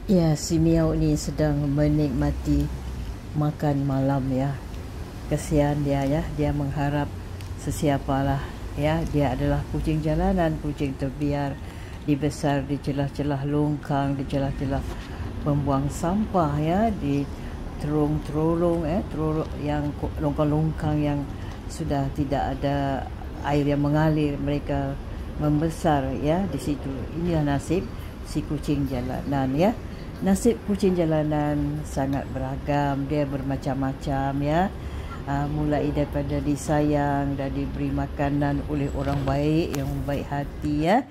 Ya, si Miau ni sedang menikmati makan malam ya. Kesian dia ya, dia mengharap sesiapalah ya. Dia adalah kucing jalanan, kucing terbiar, dibesar di celah-celah longkang, di celah-celah pembuang sampah ya, di terung-terung yang longkang-longkang yang sudah tidak ada air yang mengalir, mereka membesar ya di situ. Inilah nasib si kucing jalanan ya. Nasib kucing jalanan sangat beragam, dia bermacam-macam ya. Mulai daripada disayang dan diberi makanan oleh orang baik yang baik hati ya.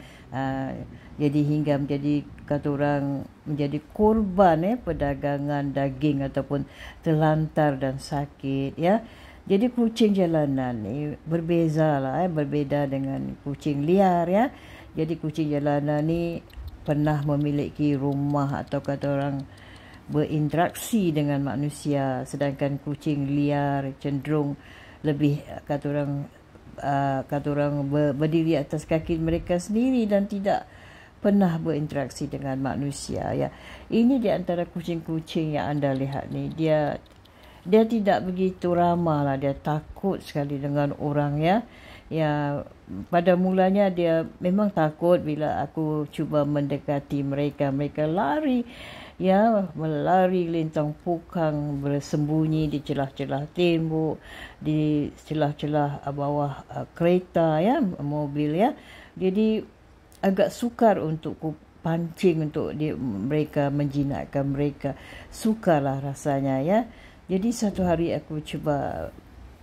Jadi hingga menjadi kata orang menjadi korban perdagangan daging ataupun terlantar dan sakit ya. Jadi kucing jalanan ni berbeza berbeza dengan kucing liar ya. Jadi kucing jalanan ni pernah memiliki rumah atau kata orang berinteraksi dengan manusia, sedangkan kucing liar cenderung lebih kata orang berdiri atas kaki mereka sendiri dan tidak pernah berinteraksi dengan manusia ya. Ini di antara kucing-kucing yang anda lihat ni, dia tidak begitu ramah lah, dia takut sekali dengan orang ya. Ya, pada mulanya dia memang takut bila aku cuba mendekati mereka. Mereka lari ya, melari lintang pukang, bersembunyi di celah-celah tembok, di celah-celah bawah kereta ya, mobil ya. Jadi agak sukar untuk pancing untuk mereka, menjinakkan mereka. Sukarlah rasanya ya. Jadi satu hari aku cuba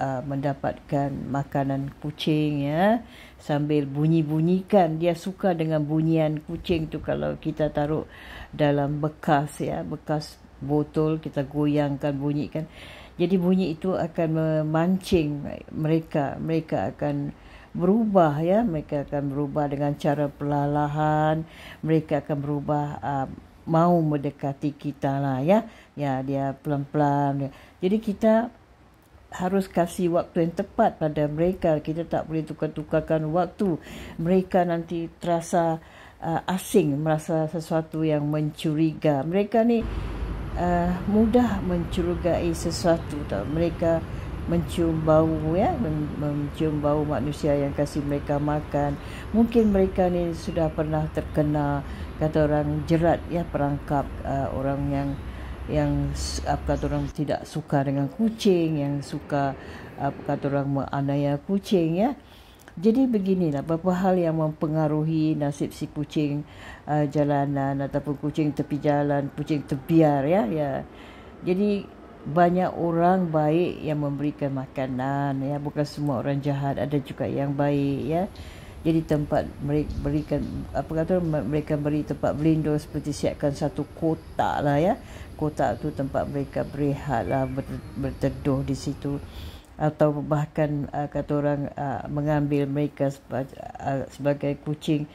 mendapatkan makanan kucing ya, sambil bunyi-bunyikan. Dia suka dengan bunyian kucing tu kalau kita taruh dalam bekas ya, bekas botol, kita goyangkan, bunyikan. Jadi bunyi itu akan memancing mereka. Mereka akan berubah ya, mereka akan berubah dengan cara perlahan. Mereka akan berubah mau mendekati kita lah ya. Ya, dia pelan-pelan. Jadi kita harus kasih waktu yang tepat pada mereka. Kita tak boleh tukar-tukarkan waktu. Mereka nanti terasa asing, merasa sesuatu yang mencuriga. Mereka ni mudah mencurigai sesuatu. Mereka mencium bau ya, mencium bau manusia yang kasih mereka makan. Mungkin mereka ni sudah pernah terkena kata orang jerat ya, perangkap orang yang kata orang tidak suka dengan kucing, yang suka kata orang menganiaya kucing ya. Jadi beginilah beberapa hal yang mempengaruhi nasib si kucing jalanan ataupun kucing tepi jalan, kucing terbiar ya. Jadi banyak orang baik yang memberikan makanan ya, bukan semua orang jahat, ada juga yang baik ya. Jadi tempat mereka berikan mereka beri tempat berlindung, seperti siapkan satu kotak lah ya. Kotak tu tempat mereka berehat lah, berteduh di situ. Atau bahkan kata orang mengambil mereka sebagai kucing,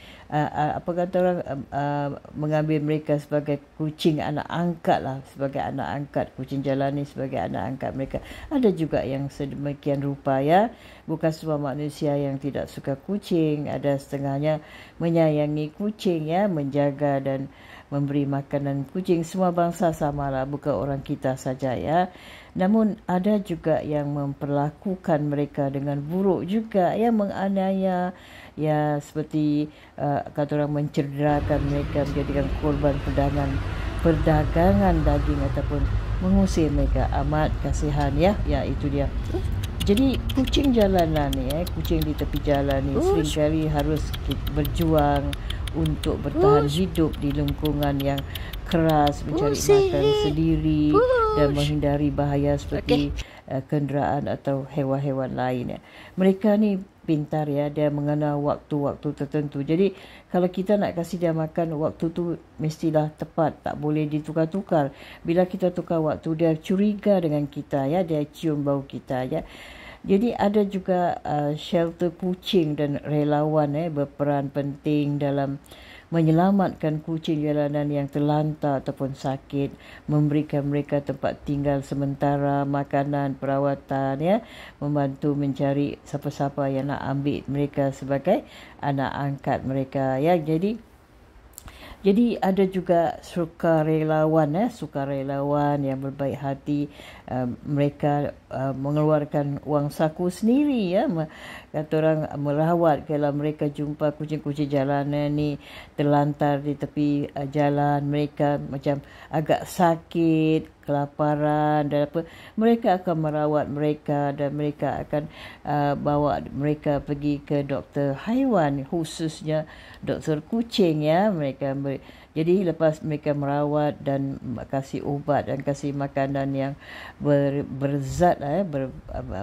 mengambil mereka sebagai kucing anak angkat lah, sebagai anak angkat. Kucing jalan ni sebagai anak angkat mereka. Ada juga yang sedemikian rupa ya. Bukan semua manusia yang tidak suka kucing. Ada setengahnya menyayangi kucing ya, menjaga dan memberi makanan kucing. Semua bangsa samalah, bukan orang kita saja ya. Namun ada juga yang memperlakukan mereka dengan buruk juga ya, menganiaya ya, seperti kata orang mencederakan mereka, menjadikan korban perdagangan daging ataupun mengusir mereka. Amat kasihan ya. Ya, itu dia. Jadi kucing jalanan ni kucing di tepi jalan ni seringkali harus berjuang untuk bertahan hidup di lingkungan yang keras, mencari makan sendiri dan menghindari bahaya seperti kenderaan atau hewan-hewan lain ya. Mereka ni pintar ya, dia mengenal waktu-waktu tertentu. Jadi kalau kita nak kasih dia makan, waktu tu mestilah tepat, tak boleh ditukar-tukar. Bila kita tukar waktu, dia curiga dengan kita ya, dia cium bau kita ya. Jadi ada juga shelter kucing dan relawan berperan penting dalam menyelamatkan kucing jalanan yang terlantar ataupun sakit, memberikan mereka tempat tinggal sementara, makanan, perawatan ya, membantu mencari siapa-siapa yang nak ambil mereka sebagai anak angkat mereka ya. Jadi Jadi ada juga sukarelawan yang berbaik hati, mereka mengeluarkan wang saku sendiri ya, kata orang merawat kalau mereka jumpa kucing-kucing jalanan ni terlantar di tepi jalan, mereka macam agak sakit, kelaparan dan apa, mereka akan merawat mereka dan mereka akan bawa mereka pergi ke doktor haiwan, khususnya doktor kucing ya. Jadi lepas mereka merawat dan kasih ubat dan kasih makanan yang berzat,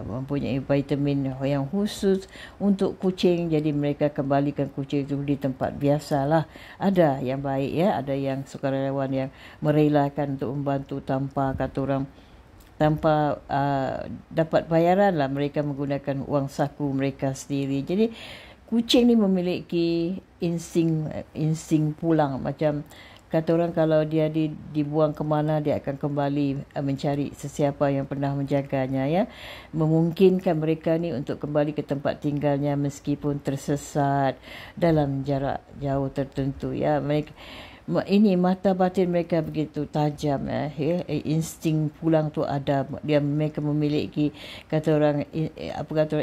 mempunyai vitamin yang khusus untuk kucing, jadi mereka kembalikan kucing itu di tempat biasalah. Ada yang baik ya, ada yang sukarelawan yang merelakan untuk membantu tanpa kata orang tanpa dapat bayaran lah, mereka menggunakan wang saku mereka sendiri. Jadi kucing ni memiliki insting pulang, macam kata orang kalau dia dibuang ke mana dia akan kembali mencari sesiapa yang pernah menjaganya ya. Memungkinkan mereka ni untuk kembali ke tempat tinggalnya meskipun tersesat dalam jarak jauh tertentu ya. Ini mata batin mereka begitu tajam ya. Insting pulang tu ada, mereka memiliki kata orang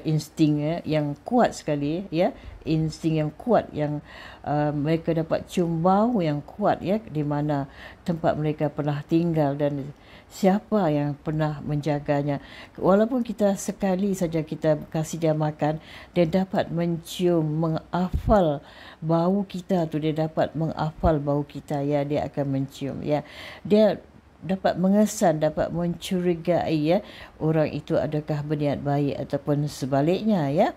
insting yang kuat sekali ya, insting yang kuat yang mereka dapat cium bau yang kuat ya, di mana tempat mereka pernah tinggal dan siapa yang pernah menjaganya. Walaupun kita sekali saja kita kasih dia makan, dia dapat mencium, menghafal bau kita tu, dia dapat menghafal bau kita ya, dia akan mencium ya. Dia dapat mengesan, dapat mencurigai ya, orang itu adakah berniat baik ataupun sebaliknya ya.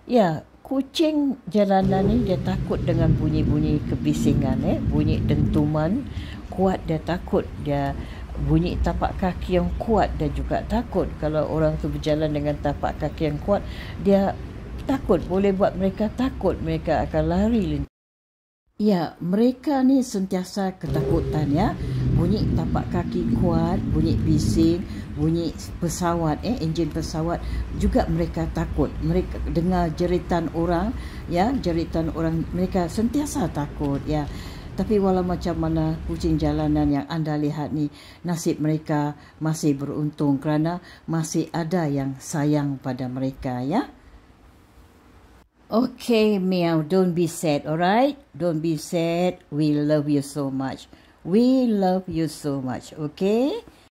Ya, kucing jalanan ni dia takut dengan bunyi-bunyi kebisingan bunyi dentuman kuat, dia takut, dia bunyi tapak kaki yang kuat dia juga takut. Kalau orang tu berjalan dengan tapak kaki yang kuat, dia takut, boleh buat mereka takut, mereka akan lari. Ya, mereka ni sentiasa ketakutan ya. Bunyi tapak kaki kuat, bunyi bising, bunyi pesawat enjin pesawat juga mereka takut. Mereka dengar jeritan orang ya, jeritan orang, mereka sentiasa takut ya. Tapi walau macam mana kucing jalanan yang anda lihat ni, nasib mereka masih beruntung kerana masih ada yang sayang pada mereka ya. Okay, meow, don't be sad, alright? Don't be sad. We love you so much. We love you so much, okay?